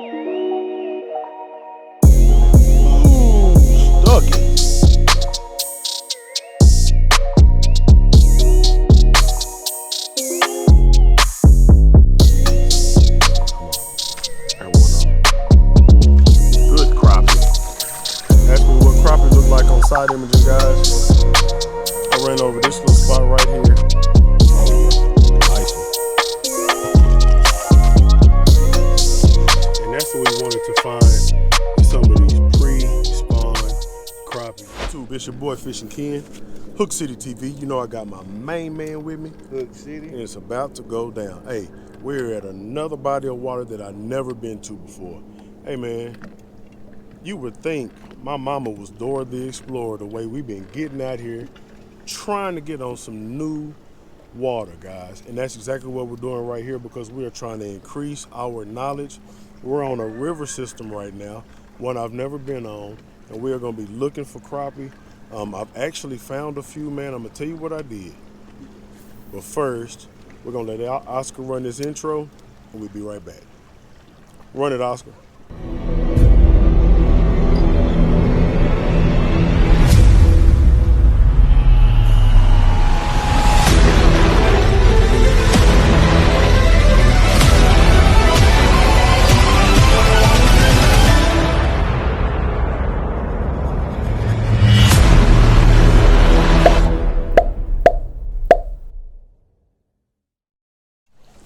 Ooh, stuck it. Good crappie. Ask me what crappie look like on side imaging, guys. I ran over this little spot right here. Oh yeah, nice one. And that's what we wanted to find some of these pre-spawn crappie. YouTube, it's your boy Fishing Ken, Hook City TV. You know I got my main man with me. Hook City. And it's about to go down. Hey, we're at another body of water that I've never been to before. Hey man, you would think my mama was Dora the Explorer the way we've been getting out here, trying to get on some new water, guys. And that's exactly what we're doing right here because we are trying to increase our knowledge. We're on a river system right now, one I've never been on, and we are gonna be looking for crappie. I've actually found a few, man. I'm gonna tell you what I did. But first, we're gonna let Oscar run this intro, and we'll be right back. Run it, Oscar.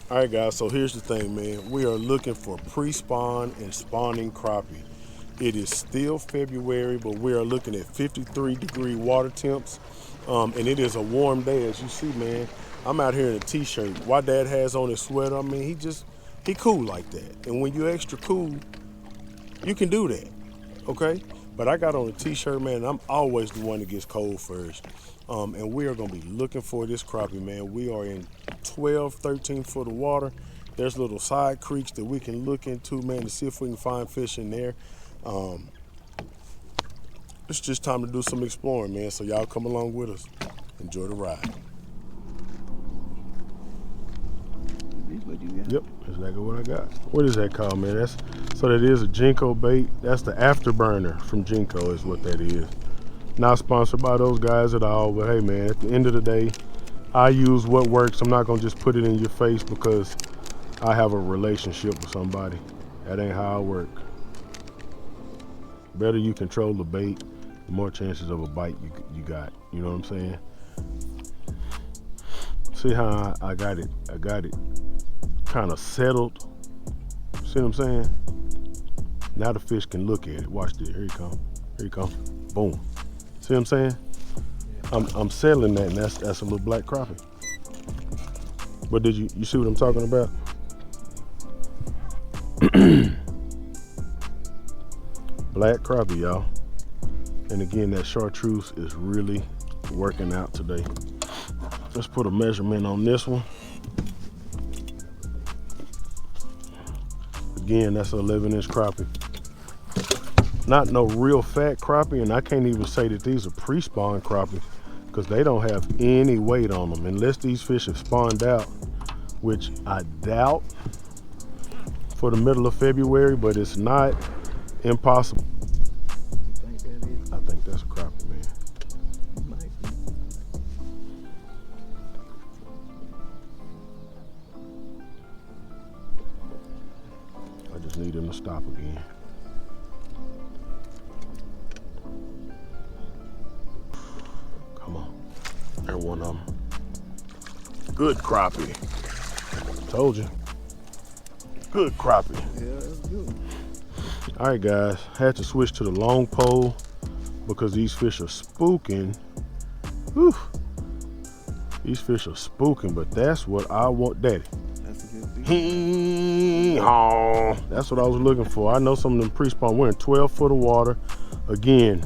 All right, guys, so here's the thing, man. We are looking for pre-spawn and spawning crappie. It is still February, but we are looking at 53-degree water temps, and it is a warm day, as you see, man. I'm out here in a t-shirt. Why Dad has on his sweater, I mean, he cool like that. And when you're extra cool, you can do that, okay? But I got on a t-shirt, man, and I'm always the one that gets cold first. And we are gonna be looking for this crappie, man. We are in 12, 13 foot of water. There's little side creeks that we can look into, man, to see if we can find fish in there. It's just time to do some exploring, man. So y'all come along with us. Enjoy the ride. This what you got? Yep, that's exactly what I got. What is that called, man? So that is a Jinko bait. That's the afterburner from Jinko is what that is. Not sponsored by those guys at all, but hey man, at the end of the day, I use what works. I'm not gonna just put it in your face because I have a relationship with somebody. That ain't how I work. Better you control the bait, the more chances of a bite you got. You know what I'm saying? See how I got it kind of settled. See what I'm saying? Now the fish can look at it. Watch this. Here he come. Here he come. Boom. See what I'm saying? I'm settling that, and that's a little black crappie. But did you see what I'm talking about? Black crappie, y'all. And again, that chartreuse is really working out today. Let's put a measurement on this one. Again, that's an 11-inch crappie. Not no real fat crappie, and I can't even say that these are pre-spawn crappie because they don't have any weight on them unless these fish have spawned out, which I doubt for the middle of February, but it's not impossible. You think that is? I think that's a crappie, man. Might be. I just need him to stop again. Come on. There's one of them. Good crappie. Told you. Good crappie. Yeah, that's good. All right, guys. Had to switch to the long pole because these fish are spooking. Whew. These fish are spooking, but that's what I want, Daddy. That's a good thing. That's what I was looking for. I know some of them pre-spawn. We're in 12 foot of water. Again,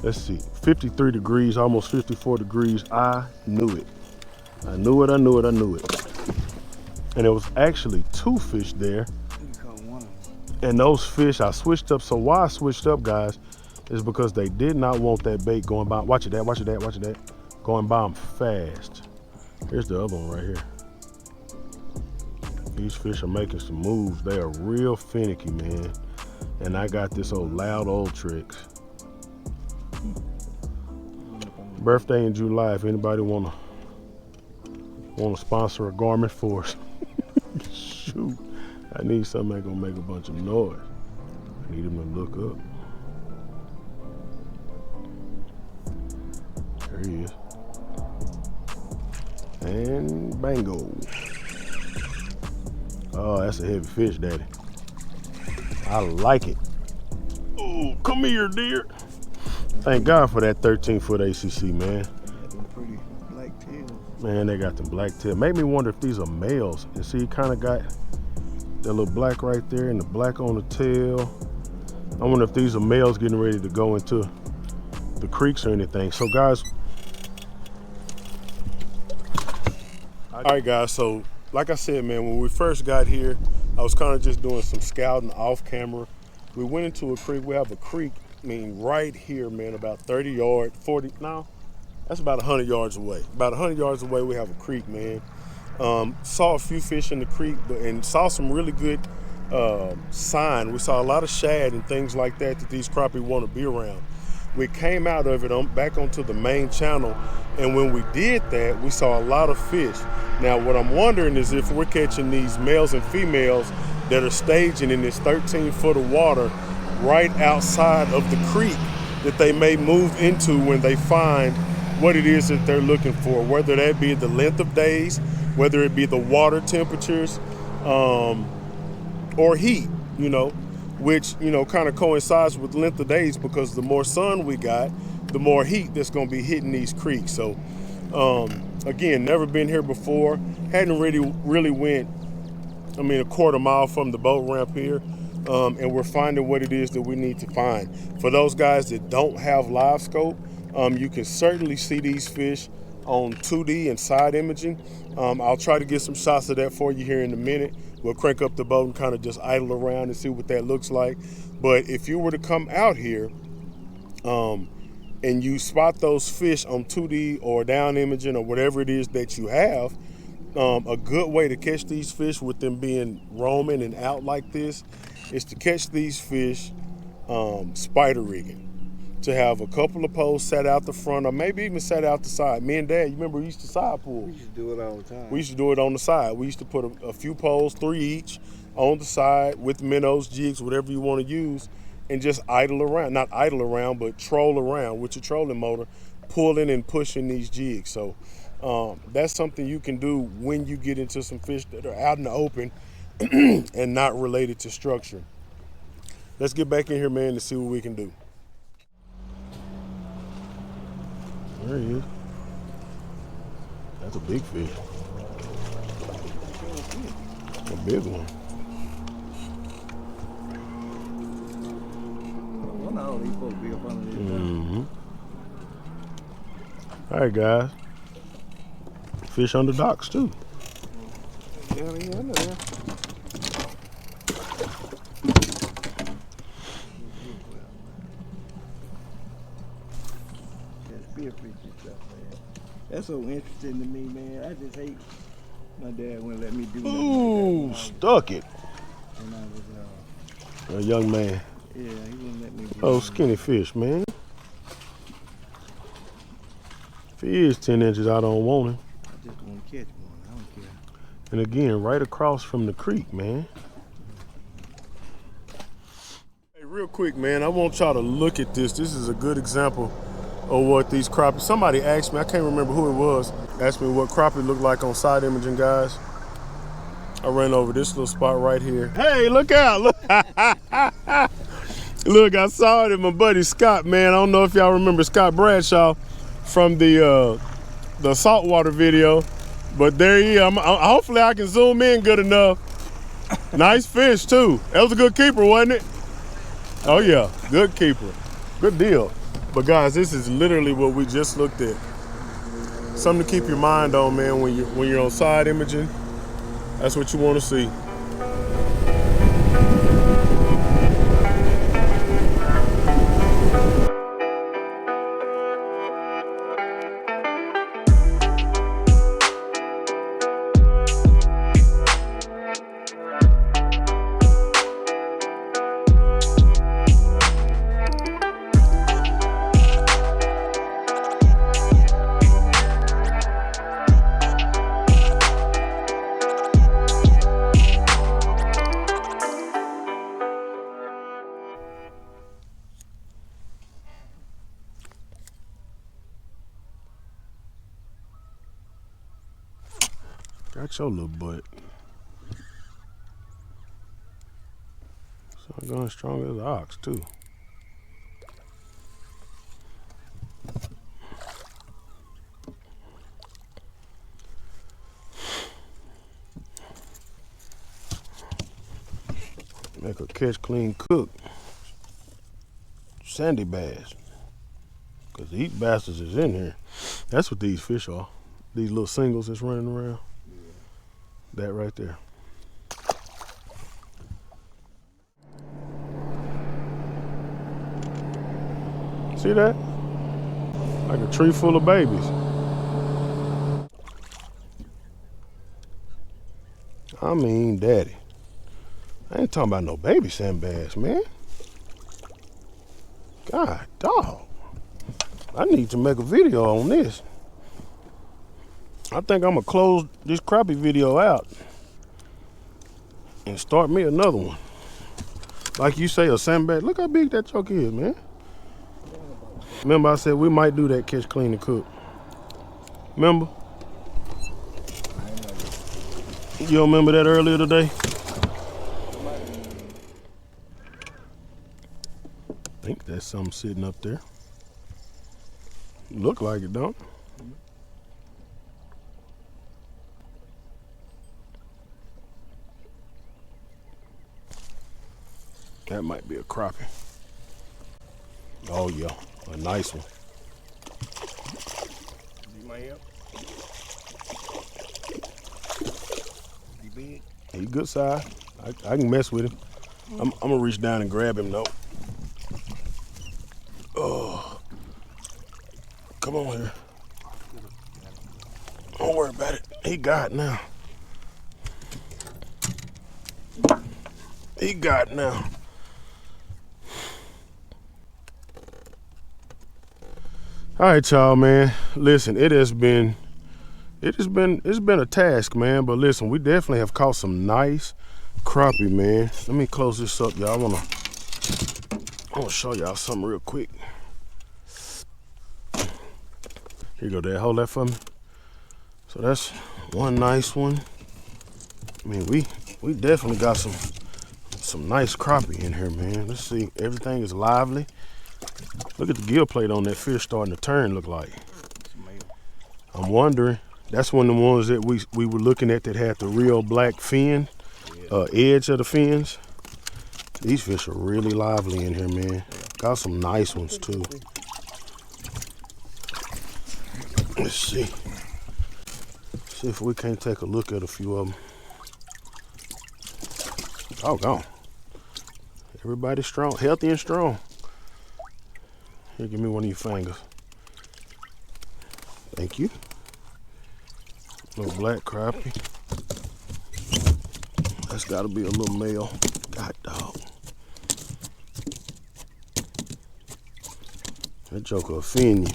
let's see, 53 degrees, almost 54 degrees. I knew it. I knew it. And there was actually two fish there. You caught one of them. And those fish, I switched up. So why I switched up, guys, is because they did not want that bait going by. Watch it, Dad, watch it, Dad, watch it, Dad. Going by them fast. Here's the other one right here. These fish are making some moves. They are real finicky, man. And I got this old loud old tricks. Birthday in July. If anybody wanna sponsor a garment for us, shoot. I need something that's gonna make a bunch of noise. I need him to look up. There he is. And bango. Oh, that's a heavy fish, Daddy. I like it. Oh, come here, dear. Thank God for that 13-foot ACC, man. Them pretty black tails. Man, they got them black tails. Made me wonder if these are males. And see, you kind of got that little black right there and the black on the tail. I wonder if these are males getting ready to go into the creeks or anything. So, guys. All right, guys. So, like I said, man, when we first got here, I was kind of just doing some scouting off camera. We went into a creek. We have a creek, I mean, right here, man, about 30 yards, 40, no, that's about 100 yards away. About 100 yards away, we have a creek, man. Saw a few fish in the creek and saw some really good sign. We saw a lot of shad and things like that these crappie want to be around. We came out of it back onto the main channel, and when we did that, we saw a lot of fish. Now, what I'm wondering is if we're catching these males and females that are staging in this 13-foot of water right outside of the creek that they may move into when they find what it is that they're looking for, whether that be the length of days, whether it be the water temperatures, or heat, you know, which, you know, kind of coincides with length of days, because the more sun we got, the more heat that's going to be hitting these creeks. So, again, never been here before. Hadn't really went, I mean, a quarter mile from the boat ramp here. And we're finding what it is that we need to find. For those guys that don't have live scope, you can certainly see these fish on 2D and side imaging. I'll try to get some shots of that for you here in a minute. We'll crank up the boat and kind of just idle around and see what that looks like. But if you were to come out here and you spot those fish on 2D or down imaging or whatever it is that you have, a good way to catch these fish with them being roaming and out like this is to catch these fish spider rigging. To have a couple of poles set out the front or maybe even set out the side. Me and Dad, you remember we used to side pool. We used to do it all the time. We used to do it on the side. We used to put a few poles, 3 each, on the side with minnows, jigs, whatever you want to use, and just idle around. Not idle around, but troll around with your trolling motor, pulling and pushing these jigs. So that's something you can do when you get into some fish that are out in the open and not related to structure. Let's get back in here, man, to see what we can do. There he is. That's a big fish. A big one. One of all these folks be up under this. All right, guys. Fish on the docks too. Down here under there. That's so interesting to me, man. I just hate my dad wouldn't let me do nothing. Ooh, like stuck it. when I was A young man. yeah, he wouldn't let me do Oh, nothing. skinny fish, man. If he is 10 inches, I don't want him. I just want to catch one. I don't care. And again, right across from the creek, man. Hey, real quick, man, I want y'all to look at this. This is a good example of what these crappie. Somebody asked me, I can't remember who it was, asked me what crappie looked like on side imaging, guys. I ran over this little spot right here. Hey, look out! Look, look, I saw it in my buddy Scott, man. I don't know if y'all remember Scott Bradshaw from the saltwater video, but there he is. Hopefully I can zoom in good enough. Nice fish too. That was a good keeper, wasn't it? Oh yeah, good keeper. Good deal. But guys, this is literally what we just looked at. Something to keep your mind on, man, when you're on side imaging. That's what you want to see. Got your little butt. So I'm going strong as an ox too. Make a catch, clean, cook. Sandy bass. Because these bastards is in here. That's what these fish are. These little singles that's running around. Yeah. That right there. See that? Like a tree full of babies. I mean, daddy. I ain't talking about no baby sand bass, man. God, dog. I need to make a video on this. I think I'm gonna close this crappie video out and start me another one. Like you say, a sand bass. Look how big that choke is, man. Remember I said we might do that catch, clean, and cook. Remember? You don't remember that earlier today? I think that's something sitting up there. Look like it, don't it? That might be a crappie. Oh yeah, a nice one. You might help. He big? He good size. I can mess with him. I'm gonna reach down and grab him though. Oh, come on here. Don't worry about it. He got it now. He got it now. All right, y'all, man. Listen, it's been a task, man. But listen, we definitely have caught some nice crappie, man. Let me close this up, y'all. I wanna show y'all something real quick. Here you go, Dad. Hold that for me. So that's one nice one. I mean, we definitely got some nice crappie in here, man. Let's see. Everything is lively. Look at the gill plate on that fish starting to turn, look like. I'm wondering, that's one of the ones that we were looking at that had the real black fin, edge of the fins. These fish are really lively in here, man. Got some nice ones too. Let's see. See if we can't take a look at a few of them. Oh, gone. Everybody's strong, healthy and strong. Here, give me one of your fingers. Thank you. Little black crappie. That's gotta be a little male. God dog. That joker will offend you.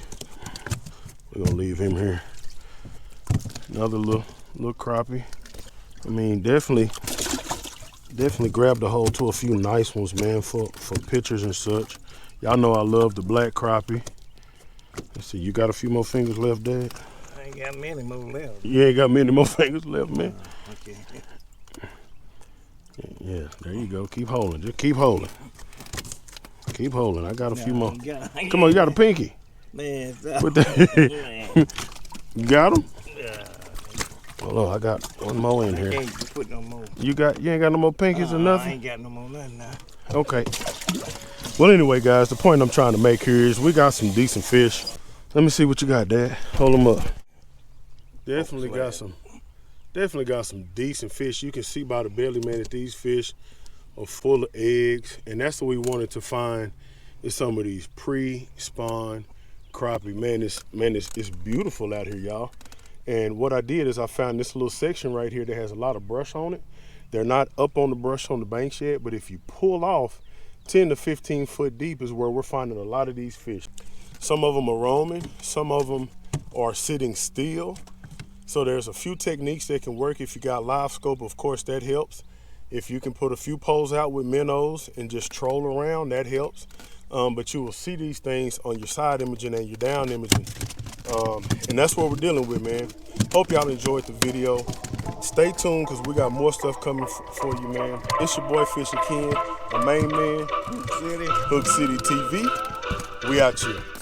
We're gonna leave him here. Another little crappie. I mean, definitely grabbed a hold to a few nice ones, man, for pictures and such. Y'all know I love the black crappie. Let's see, you got a few more fingers left, Dad? I ain't got many more left. You ain't got many more fingers left, man. Okay. Yeah, there you go. Keep holding. Just keep holding. Keep holding. I got a few more. Come on, you got a pinky. Man, Put that. You got them? Hold on, I got one more in here. I can't put no more. You ain't got no more pinkies or nothing? I ain't got no more nothing now. Okay. Well, anyway, guys, the point I'm trying to make here is we got some decent fish. Let me see what you got, Dad. Hold them up. Definitely got some decent fish. You can see by the belly, man, that these fish are full of eggs, and that's what we wanted to find is some of these pre-spawn crappie. Man, it's beautiful out here, y'all. And what I did is I found this little section right here that has a lot of brush on it. They're not up on the brush on the banks yet, but if you pull off 10 to 15 foot deep is where we're finding a lot of these fish. Some of them are roaming, some of them are sitting still. So there's a few techniques that can work. If you got live scope, of course, that helps. If you can put a few poles out with minnows and just troll around, that helps. But you will see these things on your side imaging and your down imaging. And that's what we're dealing with, man. Hope y'all enjoyed the video. Stay tuned because we got more stuff coming for you, man. It's your boy Fisher Ken, the main man, City. Hook City TV. We out here.